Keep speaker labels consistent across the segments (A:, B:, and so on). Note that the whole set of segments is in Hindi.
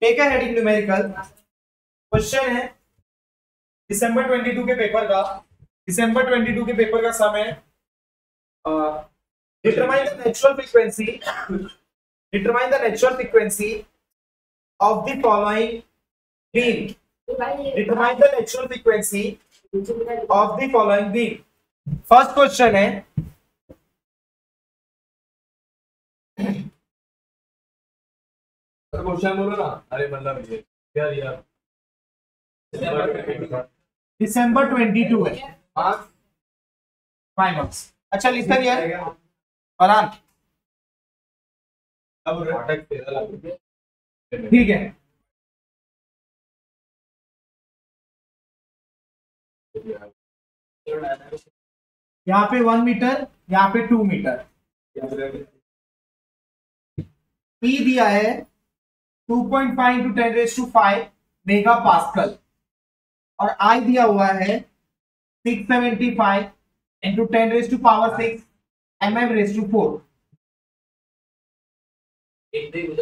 A: टेक है हेडिंग न्यूमेरिकल। क्वेश्चन है दिसंबर 22 के पेपर का। दिसंबर 22 के पेपर का सम है determine the natural frequency of the following beam. Determine the natural frequency of the following beam. First question है
B: क्वेश्चन बोलो ना। अरे मतलब ये क्या दिया?
A: दिसंबर 22 है, 5 marks। अच्छा लिखता दिया है फरहान,
B: अब नाटक तेरा
A: ठीक है। यहाँ पे 1 मीटर, यहाँ पे 2 मीटर। P दिया है 2.5 into 10⁵ मेगा पास्कल और I दिया हुआ है 675 into 10⁶ mm⁴।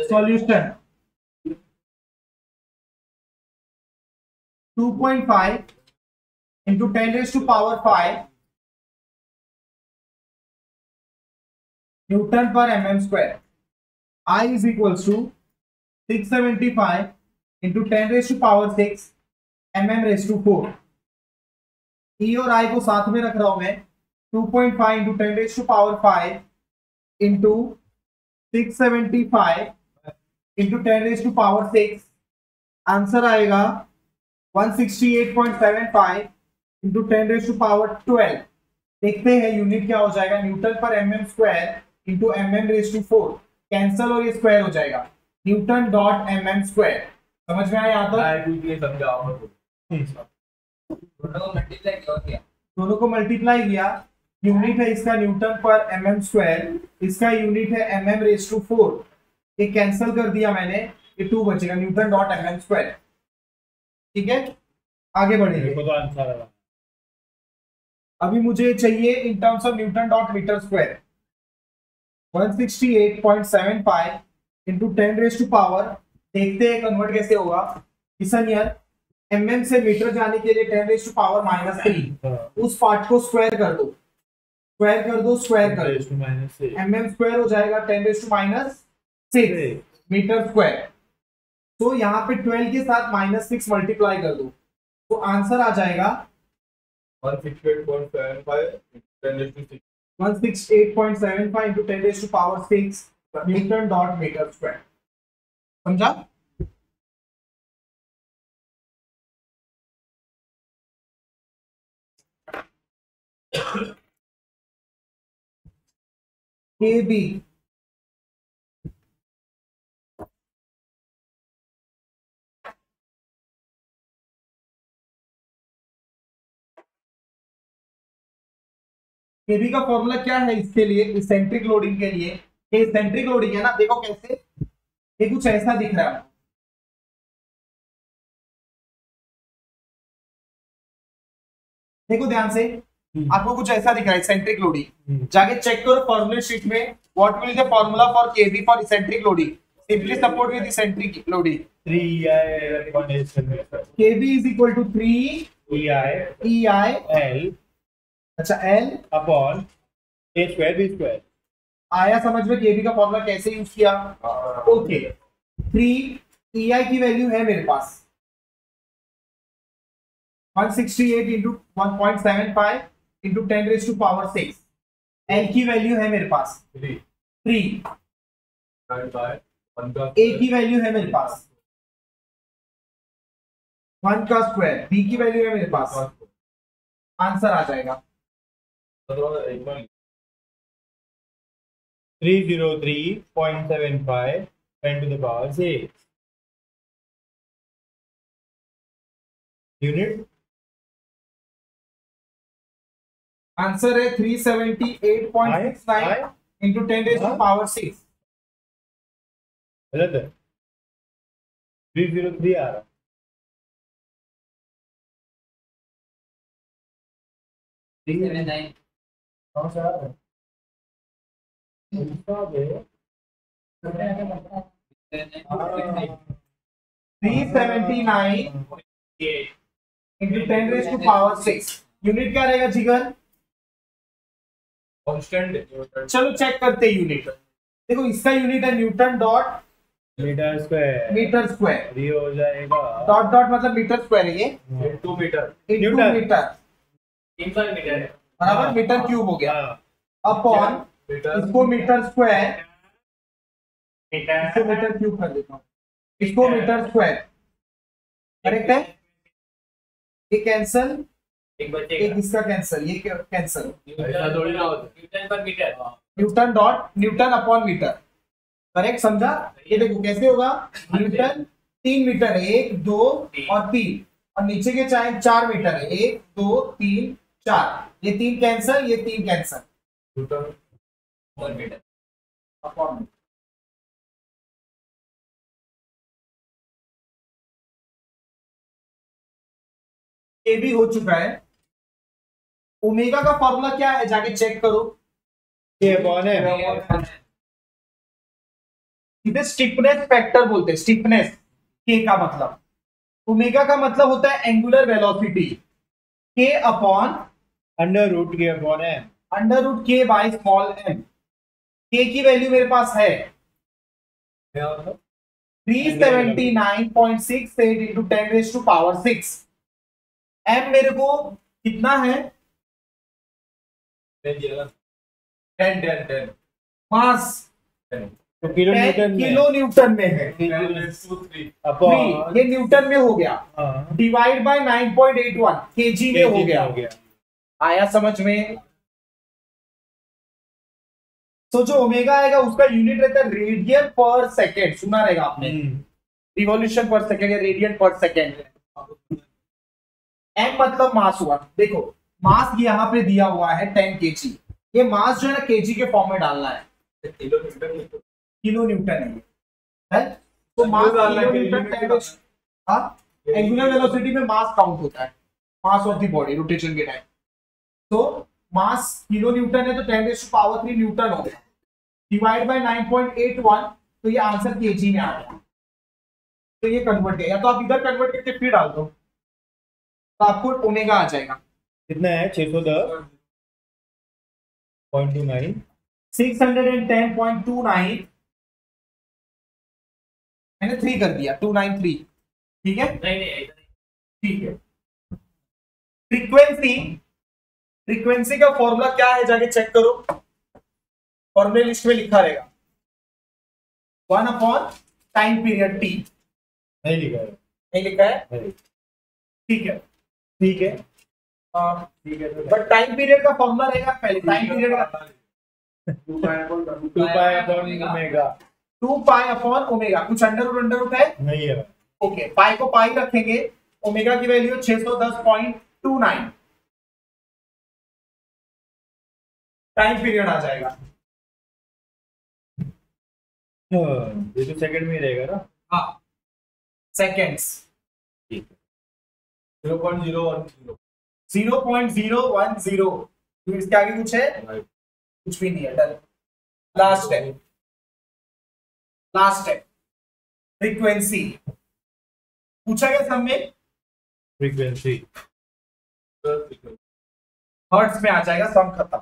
A: Solution 2.5 into 10⁵ Newton पर mm²। I is equals to 675 into 10⁶ mm⁴। E और I को साथ में रख रहा हूं मैं। 2.5 into 10⁵ into 675 into 10⁶ आंसर आएगा 168.75 into 10⁻12। देखते हैं यूनिट क्या हो जाएगा। न्यूटन पर mm² into mm⁴ कैंसल और ये स्क्वायर हो जाएगा। Newton dot mm²। समझ में आया? यहाँ तक दोनों को मल्टीप्लाई किया। यूनिट है इसका न्यूटन पर mm², इसका यूनिट है mm⁴। ये कैंसल कर दिया मैंने, ये 2 बचेगा, न्यूटन डॉट mm²। ठीक है, आगे बढ़ेंगे। अभी मुझे चाहिए in terms of newton dot metre square. 168.75 into 10⁻, देखते हैं कन्वर्ट कैसे होगा। किसन यार mm से मीटर जाने के लिए 10⁻⁻3 उस पार्ट को स्क्वायर कर दो, mm² हो जाएगा 10⁻⁻6 मीटर स्क्वायर। तो यहाँ पे 12 के साथ -6 मल्टीप्लाई कर दो तो आंसर आ जाएगा
B: 168.75
A: 168.75 into 10⁻6 newton dot metre square. समझा? KB केबी का फॉर्मूला क्या है इसके लिए, इसेंट्रिक लोडिंग के लिए? ये इसेंट्रिक लोडिंग है ना, देखो कैसे, ये कुछ ऐसा दिख रहा है। देखो ध्यान से, आपको कुछ ऐसा दिख रहा है इसेंट्रिक लोडिंग। जाके चेक करो फॉर्मूला शीट में, what will the formula for KB for eccentric loading. Simply support with eccentric loading.
B: 3
A: KB is equal to 3 EI
B: L
A: अच्छा L
B: अपॉन A² B²।
A: आया समझ में केबी का फॉर्मूला कैसे यूज किया? ओके 3 EI की वैल्यू है मेरे पास 168 इंटू 1.75 इंटू 10⁻6। L की वैल्यू है मेरे पास 3। A की वैल्यू है मेरे पास 1 का स्क्वायर, B की वैल्यू है मेरे पास। आंसर आ जाएगा
B: 303.75 10⁻6 यूनिट।
A: आंसर है 378.69 इंटू 10⁻6।
B: गलत है, 303 आ रहा। कौन सा है?
A: 379 इंटू 10⁻⁶। यूनिट क्या रहेगा जिगर?
B: कांस्टेंट।
A: चलो चेक करते हैं यूनिट। देखो इसका यूनिट है newton dot
B: metre square.
A: Metre square.
B: ये हो जाएगा
A: डॉट डॉट मतलब मीटर स्क्वायर है ये।
B: 2 मीटर।
A: इंटू मीटर बराबर मीटर क्यूब हो गया अपॉन इसको मीटर स्क्वायर, इसको मीटर क्यूब कर देता हूँ, इसको मीटर स्क्वायर। करेक्ट है? ये कैंसल, एक इसका कैंसल, ये cancel. Newton dot newton upon metre. Correct समझा? ये देखो कैसे होगा। न्यूटन 3 मीटर है, 1 2 और 3, और नीचे के चाहे 4 मीटर है, 1 2 3 4। ये 3 कैंसल, ये 3 कैंसल।
B: न्यूटन
A: अपॉन ये भी हो चुका है। ओमेगा का फॉर्मूला क्या है जाके चेक करो।
B: ये कौन है?
A: इसे स्टिफनेस फैक्टर बोलते हैं। स्टिफनेस के का मतलब, ओमेगा का मतलब होता है एंगुलर वेलोसिटी, के अपॉन
B: अंडर रूट के अपॉन है
A: अंडर रूट के बाय स्मॉल एम। के की वैल्यू मेरे पास है 379.68 इंटू 10⁻⁶। एम मेरे को कितना है?
B: 10
A: मास
B: तो किलो न्यूटन में,
A: किलो न्यूटन में है।
B: अपॉन
A: ये न्यूटन में हो गया, डिवाइड बाय 9.81 केजी में हो गया। आया समझ में? तो जो ओमेगा आएगा उसका यूनिट रहता है रेडियन पर सेकेंड। सुना रहेगा आपने, रिवॉल्यूशन पर सेकेंड या रेडियन पर सेकेंड। एम मतलब मास हुआ। देखो मास यहाँ पे दिया हुआ है 10 केजी। ये मास जो है ना केजी के फॉर्म में डालना है। किलो न्यूटन है तो मास किलो न्यूटन। एंगुलर वेलोसिटी में मास काउंट होता है, mass of the body rotation के टाइम। तो मास किलो न्यूटन है तो 10⁻³ न्यूटन हो गया, डिवाइड बाय 9.81। तो ये आंसर केजी में आ गया। तो ये कन्वर्ट है, या तो आप इधर कन्वर्ट करके फिर डाल दो तो आपको ओमेगा आ जाएगा।
B: कितना है? 610.29
A: 610.29 मैंने 3 कर दिया, 293। ठीक है, ठीक है। फ्रीक्वेंसी, फ्रीक्वेंसी का फॉर्मूला क्या है जाके चेक करो। फॉर्मूले लिस्ट में लिखा रहेगा 1 अपॉन टाइम पीरियड टी।
B: नहीं लिखा है?
A: नहीं लिखा है?
B: नहीं।
A: ठीक है,
B: ठीक है,
A: ठीक है। बट टाइम पीरियड का फॉर्मूला रहेगा पहले। टाइम पीरियड का
B: 2 pi upon omega.
A: 2 pi upon omega. कुछ अंडर रूट है?
B: नहीं है।
A: ओके, पाई को पाई रखेंगे। ओमेगा की वैल्यू 610.29। टाइम पीरियड आ जाएगा।
B: ये तो सेकंड में रहेगा ना?
A: हाँ, सेकेंड्स।
B: 0.010।
A: 0.010। इसके आगे कुछ है? कुछ भी नहीं है। डन। लास्ट है, लास्ट है फ्रीक्वेंसी। पूछा गया सब में?
B: फ्रीक्वेंसी
A: हर्ट्ज में आ जाएगा, सम खत्म।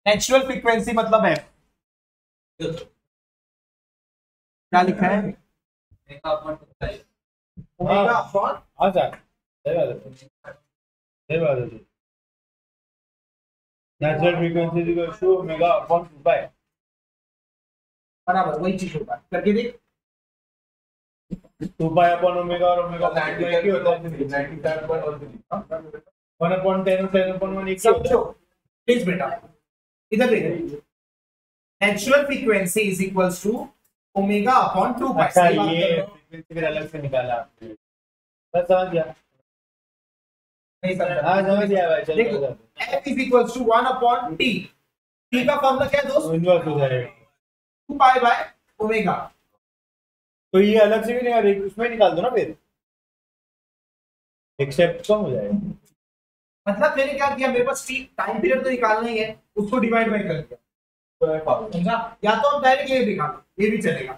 A: नेचुरल फ्रीक्वेंसी मतलब है क्या लिखा है? ओमेगा अपॉन
B: हाँ सर, सही बात है, सही बात है। Natural frequency equal to omega upon 2 pi.
A: बराबर वही चीज होगा। करके देख।
B: 2 पाई अपॉन ओमेगा और ओमेगा 90 होता है 1 अपॉन 10 और 10 अपॉन 1 एक ही होता है।
A: समझो प्लीज बेटा, इधर देखो। Natural frequency is equals to omega upon 2 pi.
B: अच्छा, ये फ्रीक्वेंसी फिर अलग से निकाला आपने। बस समझ गया?
A: नहीं समझा?
B: हाँ समझ गया भाई, चलो
A: देखो f is equals to 1 upon t। t का फॉर्मूला क्या है दोस्त?
B: इनवर्स हो जाएगा
A: 2 पाई बाय ओमेगा।
B: तो ये अलग से भी निकाल, उसमें निकाल दो ना फिर, एक्सेप्ट कम हो जाएगा।
A: मतलब मैंने क्या किया, मेरे पास टाइम पीरियड तो निकालना ही है, उसको डिवाइड बाय कर दिया। समझा? या तो आप डायरेक्ट ये निकालो, ये भी चलेगा।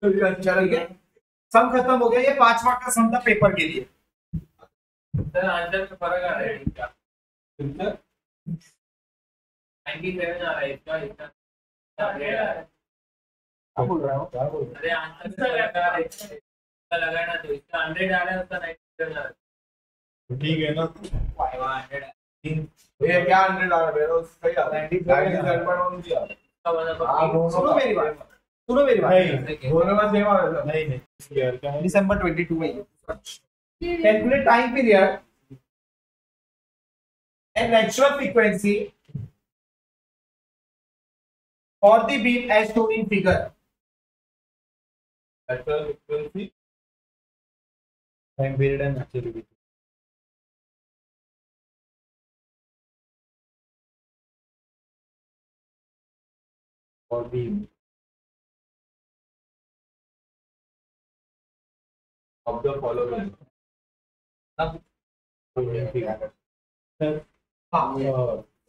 A: ठीक है, सम खत्म हो गया। ये 5 मार्क का सम था पेपर के लिए।
B: सर आंसर में फर्क आ रहा है इसका। 97 आ रहा है इसका, इसका 100 आ रहा है।
A: क्या बोल रहा हूँ?
B: अरे आंसर में फर्क आ रहा है इसका, लगा ना, तो इसका 100 आ रहा है, उसका 97 आ रहा है।
C: ठीक है ना।
B: 100
C: ये क्या 100 आ रहा है, सही आ रहा है। 97.1 आ रहा है।
A: सुनो मेरी बात, सुनो मेरी बात।
C: नहीं, दोनों में सेम आ रहा है।
B: नहीं नहीं,
C: ईयर का है।
A: दिसंबर 22 में calculate time period and natural frequency for the beam as shown in figure.
C: Natural frequency
B: time period and natural
C: और भी of the following.
A: अब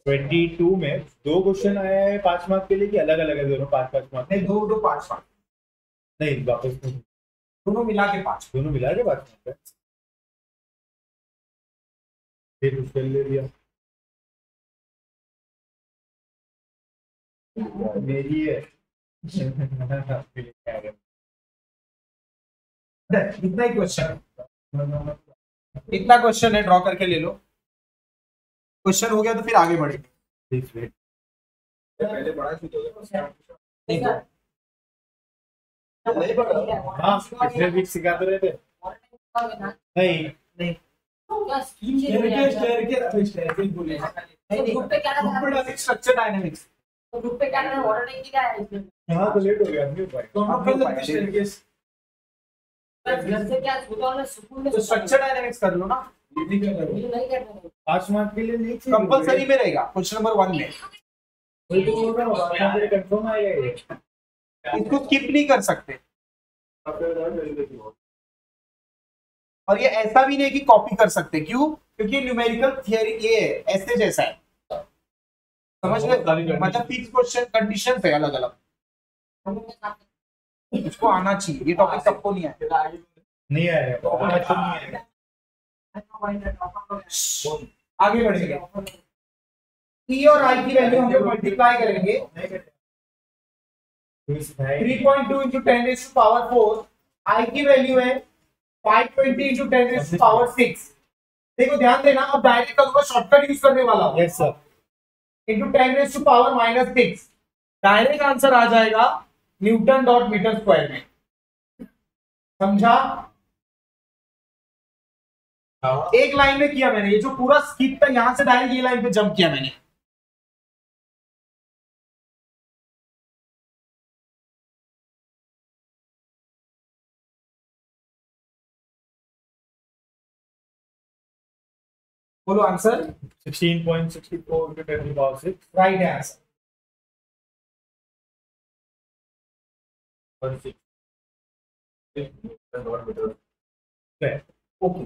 C: 22 में 2 क्वेश्चन आया है 5 मार्क के लिए, कि अलग अलग है दोनों 5-5 मार्क?
A: नहीं, दो दो 5 मार्क,
C: नहीं, वापस
A: दोनों मिला के 5।
C: दोनों मिला के 5 मार्क है। फिर उसके ले लिया मेरी है।
A: इतना ही क्वेश्चन, इतना क्वेश्चन है, ड्रॉ करके ले लो। क्वेश्चन हो गया तो फिर आगे बढ़ेंगे।
C: पहले बड़ा सी तो
A: नहीं तो
C: हाँ, पिछले वीक सिखाते रहे थे। नहीं
A: नहीं स्ट्रक्चर डायनेमिक्स
C: यहाँ तो लेट हो गया, नहीं हो पाएगा।
A: तो स्ट्रक्चर डायनेमिक्स कर लो ना,
C: 5 मार्क के लिए नहीं चाहिए।
A: कंपलसरी में रहेगा क्वेश्चन नंबर 1 में।
C: वही तो बोल रहा हूँ, यहाँ पे कंफर्म आएगा ये।
A: इसको स्किप नहीं कर सकते, और ये ऐसा भी नहीं कि कॉपी कर सकते। क्यों? क्योंकि न्यूमेरिकल थियरी ये है, ऐसे जैसा है, समझ गए? मतलब फिक्स क्वेश्चन कंडीशन है अलग अलग, इसको आना चाहिए। ये टॉपिक सबको नहीं आएगा,
C: नहीं आएगा, ऑप्शन नहीं आएगा।
A: आगे बढ़ेंगे। ई और आई की वैल्यू हम लोग मल्टीप्लाई करेंगे। 3.2 इंटू 10⁴ आई की वैल्यू है 520 इंटू 10⁻⁶। देखो ध्यान देना, अब डायरेक्ट करूंगा, शॉर्टकट यूज करने वाला हूं।
C: Yes sir.
A: Into 10⁻⁻⁶ direct answer आ जाएगा न्यूटन डॉट मीटर स्क्वायर में। समझा? एक लाइन में किया मैंने, ये जो पूरा स्किप था यहां से डायरेक्ट ये लाइन पे जंप किया मैंने। बोलो आंसर।
C: 16.64 into 10⁻⁶
A: राइट है आंसर।
C: और 6
A: ओके,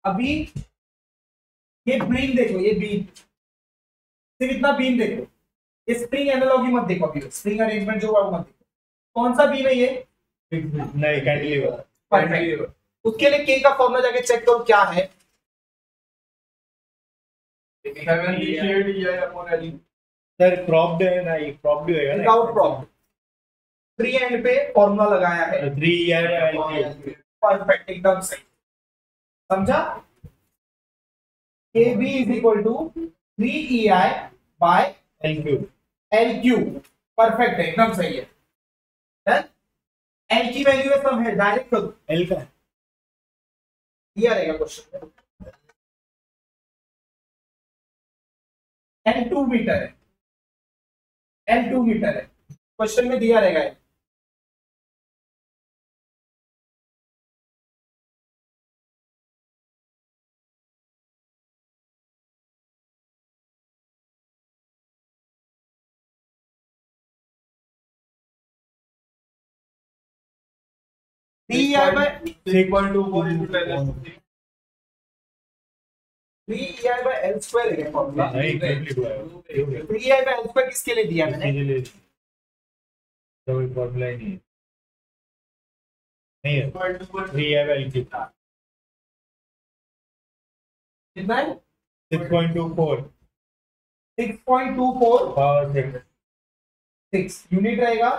A: अभी ये बीम देखो, ये बीम सिर्फ इतना बीम देखो, ये स्प्रिंग एनालॉजी मत देखो, अभी स्प्रिंग अरेंजमेंट जो हुआ वो मत देखो। कौन सा बीम है ये?
C: नहीं, कैंटिलीवर।
A: परफेक्ट। उसके लिए के का फॉर्मूला जाके चेक करो क्या है।
C: सर क्रॉप्ड है ना, ये क्रॉप्ड होएगा ना।
A: विदाउट प्रॉब्लम, 3 एंड पे फॉर्मूला लगाया है।
C: 3 ईयर
A: परफेक्ट, एकदम सही। समझा? AB is equal to 3EI by LQ। Perfect है, एकदम सही है। L की वैल्यू है सब है, डायरेक्ट करो।
C: एल का
A: दिया रहेगा क्वेश्चन में। L2 मीटर है, L2 मीटर है, क्वेश्चन में दिया रहेगा। DEI by
C: 6.24 into 10⁻⁶
A: 3EI/L² है क्या फॉर्मूला?
D: नहीं क्यूब लिखा है
A: 3EI/L² किसके लिए दिया मैंने?
D: इसके लिए तो कोई फॉर्मूला ही नहीं है 3 है वैल्यू
A: कितना है?
D: 6.24
A: 6.24
D: पावर 6
A: 6 यूनिट रहेगा।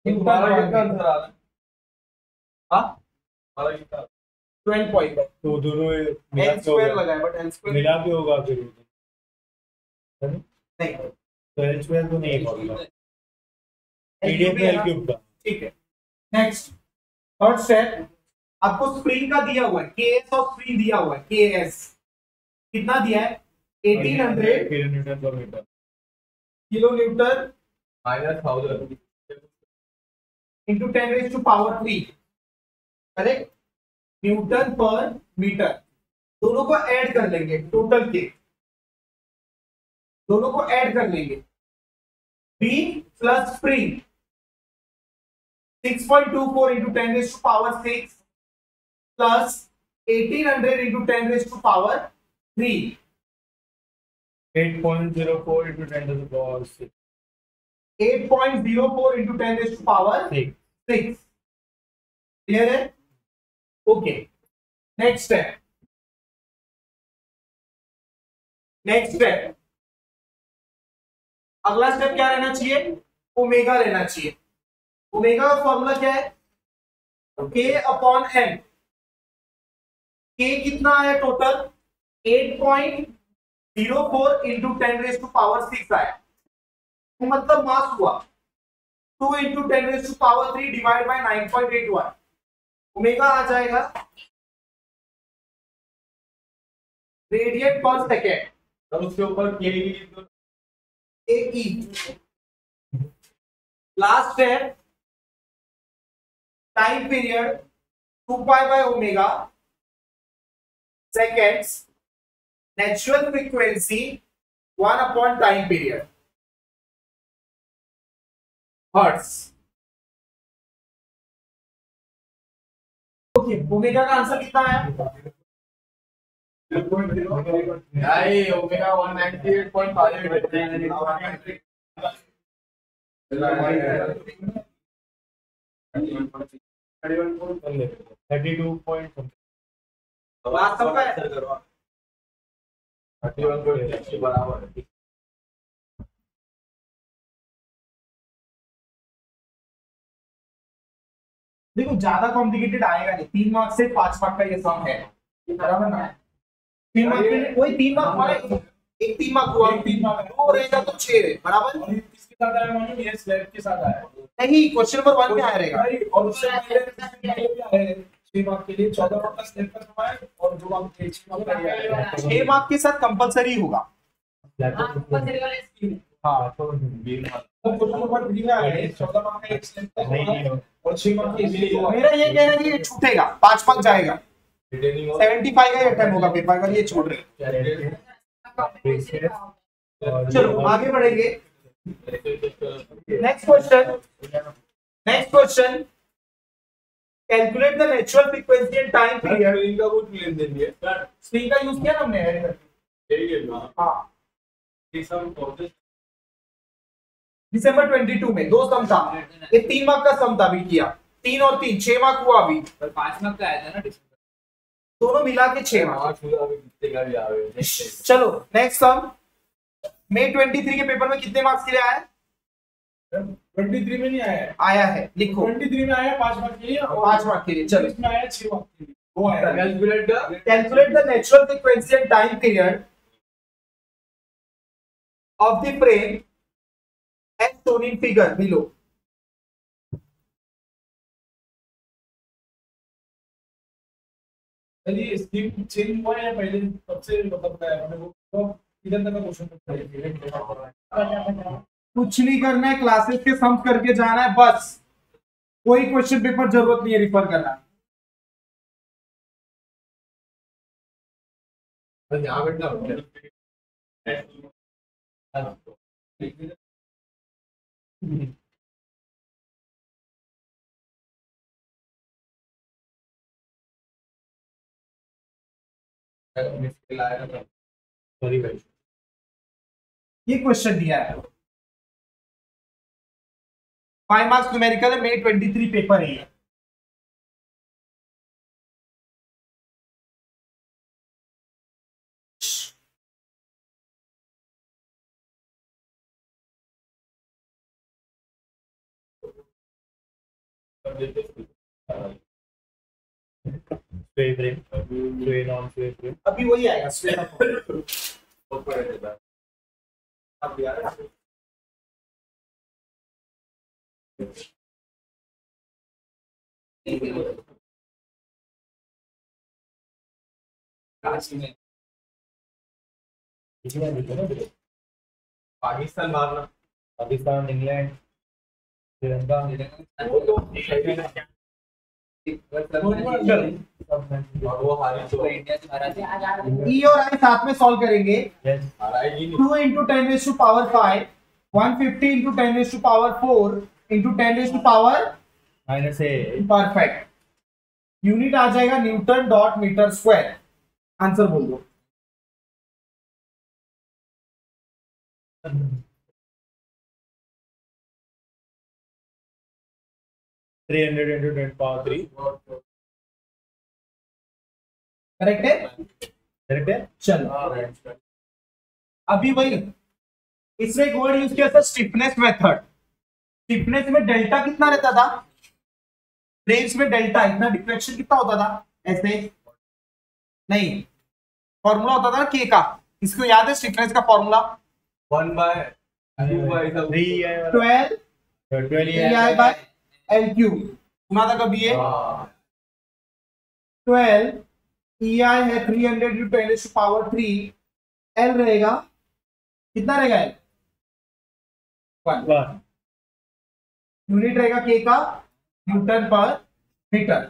C: तुम्हारा कितना आंसर आ रहा है?
A: हाँ
C: तुम्हारा कितना?
A: 12 पॉइंट है।
D: तो दोनों मिला के
A: L²
D: होगा
A: लगाया बट L²
D: मिला के होगा फिर है ना?
A: नहीं,
D: तो एल स्क्वायर तो नहीं है फॉर्मूला
A: L³
D: पीडीएफ में
A: है
D: एल
A: ना?
D: क्यूब का
A: ठीक है। नेक्स्ट थर्ड स्टेप, आपको स्प्रिंग का दिया हुआ है, केएस और स्प्रिंग दिया हुआ है, केएस कितना दिया है? 1800
D: kilo newton per metre
A: kilo newton
C: -1000
A: into 10⁻³ correct, newton per metre. दोनों को ऐड कर लेंगे, टोटल के दोनों को ऐड कर लेंगे। B plus spring 6.24 into 10⁻6 plus 1800 into 10⁻3
D: 8.04 into 10 to the power 6
A: 8.04 into 10⁻6 clear है? ओके नेक्स्ट स्टेप अगला स्टेप क्या रहना चाहिए? ओमेगा लेना चाहिए। ओमेगा का फॉर्मूला क्या है? K/m। K कितना आया टोटल? 8.04 इंटू 10⁻6 आया, तो मतलब मास हुआ 2 इंटू 10⁻3 डिवाइड बाय 9.81। ओमेगा आ जाएगा रेडियन पर सेकेंड।
C: और उसके ऊपर के
A: AE last step time period 2π/ω seconds, natural frequency 1 time period hertz. Okay omega का आंसर कितना आया?
C: नहीं ओमेगा 198.58
D: 32 पॉइंट
A: लास्ट सबका है?
C: 31.6 बराबर है।
A: देखो ज्यादा कॉम्प्लिकेटेड आएगा नहीं, 3 मार्क्स से 5 मार्क का ये सम है, बराबर ना? 3 मार्क के लिए वही 3 मार्क हमारा एक 3 मार्क हुआ, 3 मार्क दो रहेगा तो 6 है, बराबर?
C: किसके साथ आया मालूम? ये स्लैब के साथ आया
A: नहीं, क्वेश्चन नंबर 1 में आया रहेगा।
C: और उससे पहले भी आया है 6 मार्क के लिए 14 मार्क का स्लैब का सम आया और 2 मार्क के 6 मार्क का आया
A: 6 मार्क के साथ कंपलसरी होगा।
D: हाँ तो
C: तो क्वेश्चन नंबर 3 में आया है 14 मार्क का एक स्लैब का
D: नहीं
C: और 6 मार्क के लिए
A: मेरा ये कहना है कि ये छूटेगा, 5 मार्क जाएगा,
C: रिटेनिंग
A: 75 का अटेम्प्ट होगा पेपर का, ये छोड़ रहे। चलो आगे बढ़ेंगे। Next question calculate the natural frequency and time period.
C: इनका कुछ लेन देन नहीं है
A: स्प्रिंग का यूज किया ना हमने ऐड करके।
C: यही है ना
A: हाँ
C: ये सब प्रोसेस
A: दिसंबर 22 में 2 सम था, ये 3 मार्क का सम था, अभी किया 3 और 3 6 मार्क हुआ, अभी
B: पर 5 मार्क का आया था ना,
A: दोनों मिला के 6 मार्क।
C: 8 पूरा अभी कितने का भी आवे
A: चलो नेक्स्ट सम, मई 23 के पेपर में कितने मार्क्स के लिए आया?
C: 23 में नहीं आया है,
A: आया है, लिखो
C: 23 में आया 5 मार्क के लिए और
A: 5 मार्क के लिए। चलो
C: इसमें आया 6 मार्क के लिए, वो आया
A: calculate the natural frequency and time period of the frame as shown in figure below।
C: यदि स्कीम चेंज हुआ है पहले तब से मतलब है वो तो इधर तक का क्वेश्चन
A: कुछ नहीं करना है, क्लासेस के सम करके जाना है बस, कोई क्वेश्चन पेपर जरूरत नहीं है रिफर करना।
C: यहाँ बैठना
D: सॉरी भाई,
A: ये क्वेश्चन दिया है 5 मार्क्स न्यूमेरिकल है, May 23 पेपर है ये।
D: स्वे फ्रेम, स्वे नॉन स्वे फ्रेम।
A: अभी वही आएगा स्क्वायर अब यार
C: पाकिस्तान मारना,
D: पाकिस्तान, इंग्लैंड, श्रीलंका,
C: और वो हारी तो
A: ई और आई साथ में सॉल्व करेंगे।
D: yes,
C: हाराएगी नहीं।
A: 2 into 10 raised to power 5, 150 into 10 raised to power 4 into 10 raised to power
D: -8।
A: Perfect. Unit आ जाएगा newton dot metre square. Answer बोल दो।
D: 300 into 10 power 3।
A: करेक्ट है?
D: करेक्ट है।
A: चलो अभी वही इसमें एक वर्ड यूज किया था स्टिफनेस मेथड। स्टिफनेस में डेल्टा कितना रहता था? फ्रेम्स में डेल्टा इतना, डिफ्लेक्शन कितना होता था? ऐसे नहीं, फॉर्मूला होता था के का। इसको याद है स्टिफनेस का फॉर्मूला?
C: 1/2
D: 3 है,
A: 12
D: 12
A: EI by L क्यूब। सुना था कभी ये? 12 EI है 300 into 10 raised to power 3, L रहेगा कितना रहेगा? L 1। यूनिट रहेगा के का Newton per metre.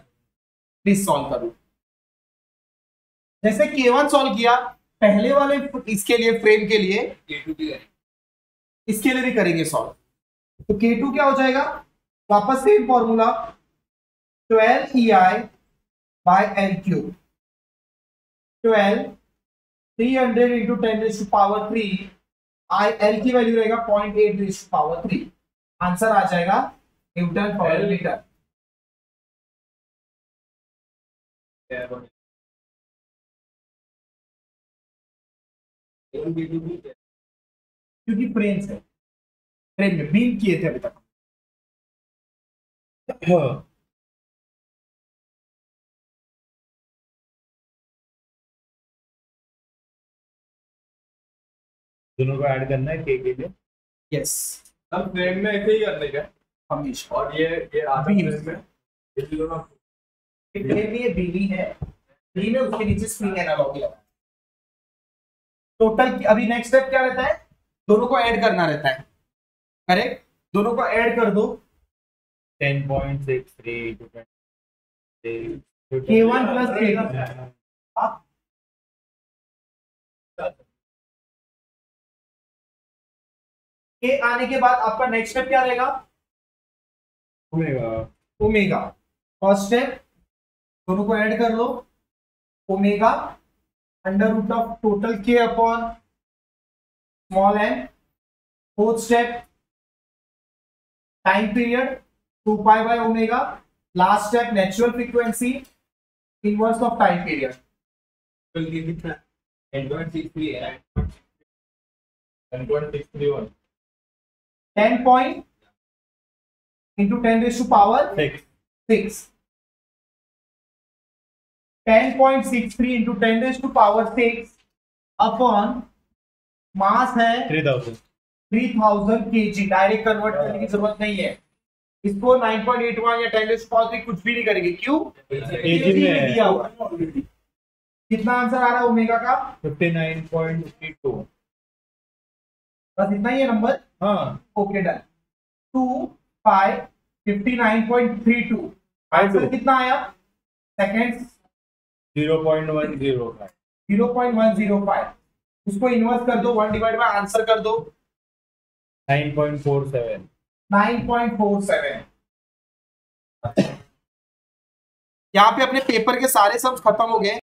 A: Please solve करो। जैसे K1 सॉल्व किया पहले वाले इसके लिए, फ्रेम के लिए, इसके लिए भी करेंगे सॉल्व। तो K2 क्या हो जाएगा? वापस same formula 12 EI by L cube. 12 300 into 10 raised to power 3, I L की वैल्यू रहेगा 0.8 raised to power 3। आंसर आ जाएगा न्यूटन पर मीटर। क्योंकि फ्रेम से फ्रेम में बीम किए थे अभी तक।
D: दोनों को ऐड करना है के लिए।
A: यस,
C: हम फ्रेम में ऐसे ही करने का।
A: हमेशा।
C: और ये आधा
A: बीम
C: फ्रेम में ये दोनों
A: फ्रेम में ये बीमी है, बीम है, उसके नीचे स्प्रिंग एनालॉगी लगा। टोटल अभी नेक्स्ट स्टेप क्या रहता है? दोनों को ऐड करना रहता है। करेक्ट, दोनों को ऐड कर दो।
D: 10.63 to 10
A: K1 plus K2 के आने के बाद आपका नेक्स्ट स्टेप क्या रहेगा? ओमेगा। फर्स्ट स्टेप दोनों को ऐड कर लो, omega under root of total के upon small N. Fourth step time period 2 pi by omega. Last step natural frequency inverse of time period.
C: 10.63 है। 10.631
A: 10 point into 10 raised to power 6। 10.63 into 10 raised to power 6 upon mass है 3000 kg। डायरेक्ट कन्वर्ट करने की जरूरत नहीं है। इसको 9.81 या 10 raised to power 3 कुछ भी नहीं करेंगे। क्यों?
D: kg में
A: दिया हुआ है। कितना आंसर आ रहा है ओमेगा का?
D: 59.52।
A: बस इतना ही है नंबर।
D: हाँ,
A: ओके डन। 2 5 59.32। आंसर कितना आया? सेकेंड्स
D: 0.105।
A: 0.105। उसको इन्वर्स कर दो, 1 डिवाइड बाय आंसर कर दो
D: 9.47।
A: 9.47। यहाँ पे अपने पेपर के सारे सम्स खत्म हो गए।